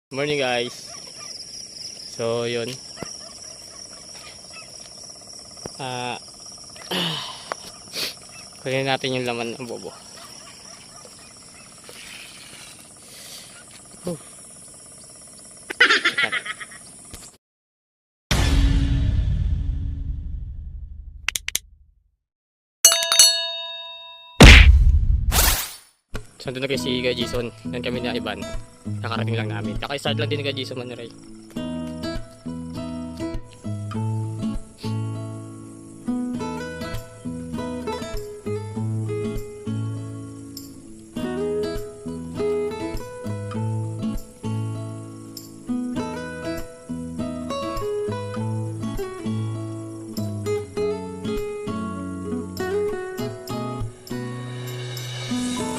Morning guys. So yun. Kunin natin yung laman ng bobo. So doon na kayo si Kuya Jason. Doon kami na Ivan. Nakarating lang namin. Kaka-start lang din ni Kuya Jason Manuray.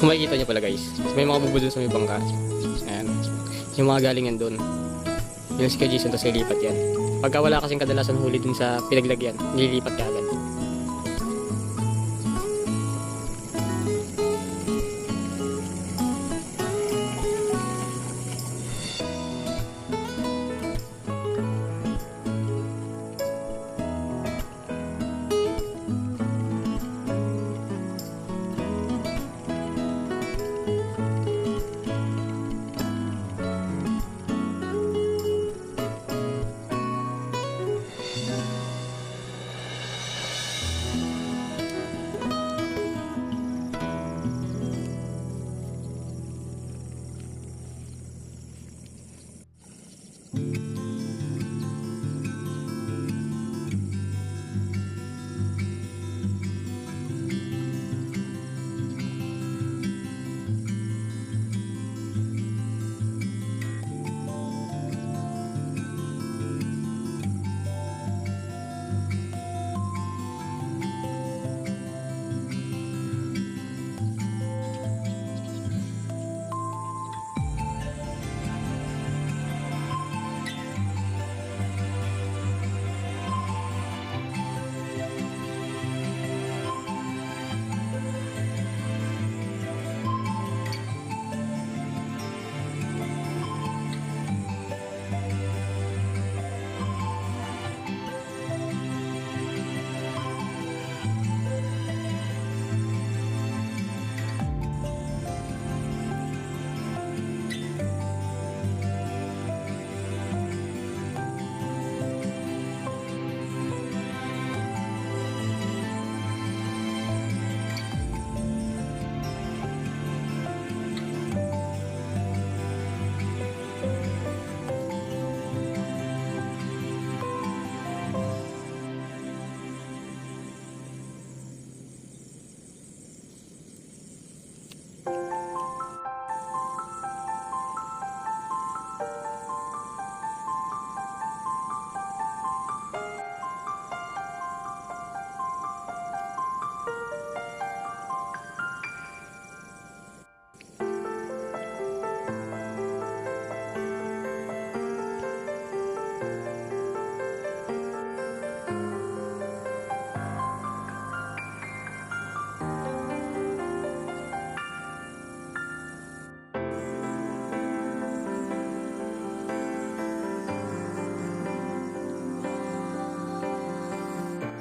Kung makikita nyo pala guys, may mga bubo dun sa may bangka. Ayan. Yung mga galingan dun. Yung si Kuya Jason, tapos nilipat yan. Pagka wala kasing kadalasan huli dun sa pinaglagyan, nililipat ka agad.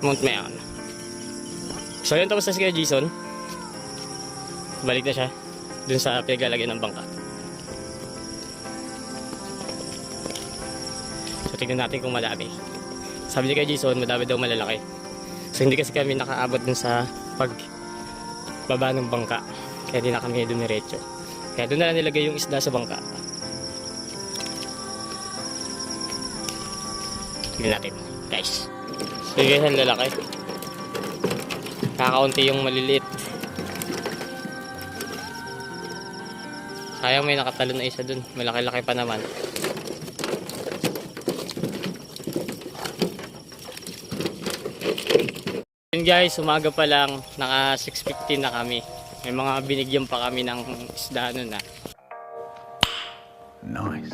Mount Mayon. So yun, tapos na si Kuya Jason. Balik na siya dun sa pinaglalagyan ng bangka. So tignan natin kung madami. Sabi ni Kuya Jason, madami daw malalaki. So hindi kasi kami nakaabot dun sa pagbaba ng bangka. Kaya di na kami dumiretso. Kaya dun na lang nilagay yung isda sa bangka. Tignan natin guys. Sige, ang lalaki. Kakaunti yung maliliit. Sayang may nakatalon na isa dun. Malaki-laki pa naman. Yun guys, umaga pa lang. Naka 6:15 na kami. May mga binigyan pa kami ng isda nun na. Nice.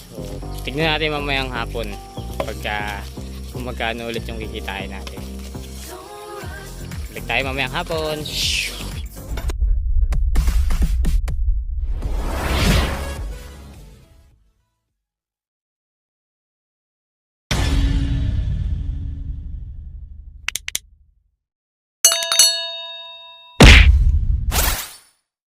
So, tignan natin mamayang hapon. Pagka kung magkano ulit yung kikitain natin. Balik tayo mamayang hapon.